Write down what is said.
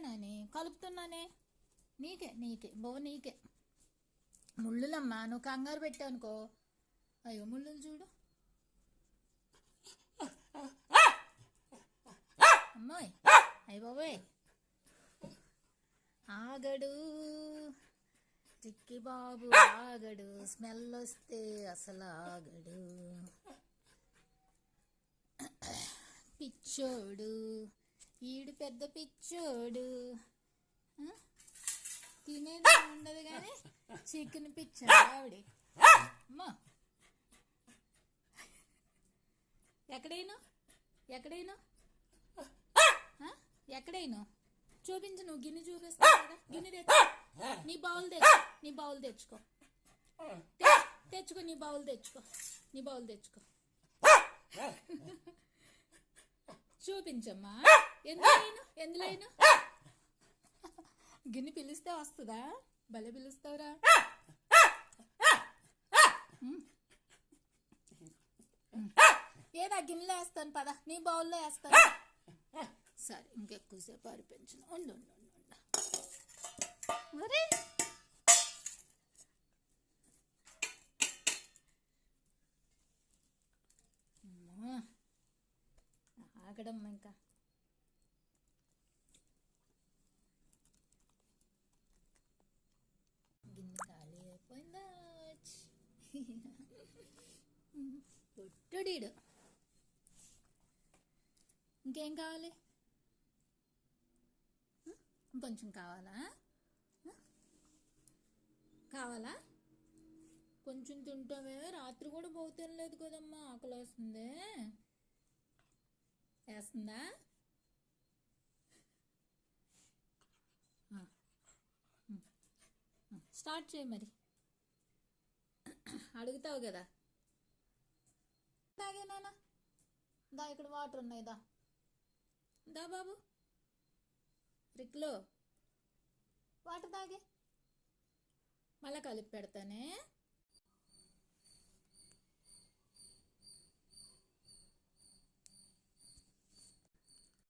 నాని కలుపుతున్నానే. నీకే నీకే బొవ్వ నీకే. ముళ్ళులమ్మా, నువ్వు కంగారు పెట్టావు అనుకో. అయ్యో ముళ్ళులు చూడు అమ్మాయి. అయ్య బాబోయ్, ఆగడు చిక్కి బాబు ఆగడు, స్మెల్ వస్తే అసలు ఆగడు. పిచ్చోడు ఈడు, పెద్ద పిచ్చోడు. తినేది ఉండదు కానీ చికెన్ పిచ్చాడు ఆవిడ. అమ్మా ఎక్కడైనా ఎక్కడైనా ఎక్కడైనా చూపించు. నువ్వు గిన్నె చూపిస్తావు కదా, గిన్నె తెచ్చుకో. నీ బౌల్ తెచ్చుకో, నీ బౌల్ తెచ్చుకో, తెచ్చుకో, నీ బౌల్ తెచ్చుకో, నీ బౌల్ తెచ్చుకో. చూపించమ్మా. ఎందులో గిన్నె పిలిస్తే వస్తుందా? భలే పిలుస్తావురా. ఏదా గిన్నెలో వేస్తాను పద, నీ బౌల్లో వేస్తాను. సరే ఇంకెక్కువసేపు అరిపించను. ఉండు మరి ఆగడమ్మా. ఇంకా గిన్నె ఖాళీ అయిపోయిందా? పొట్టుడీడు. ఇంకేం కావాలి? కొంచెం కావాలా? కావాలా? కొంచెం తింటామే. రాత్రి కూడా బాగు తినలేదు కదమ్మా, ఆకలి వస్తుంది. వేస్తుందా? స్టార్ట్ చేయి మరి. అడుగుతావు కదా. తాగే నాన్న, దా ఇక్కడ వాటర్ ఉన్నాయి, దా దా బాబు. రిక్లో వాటర్ తాగే, మళ్ళీ కలిపి పెడతానే.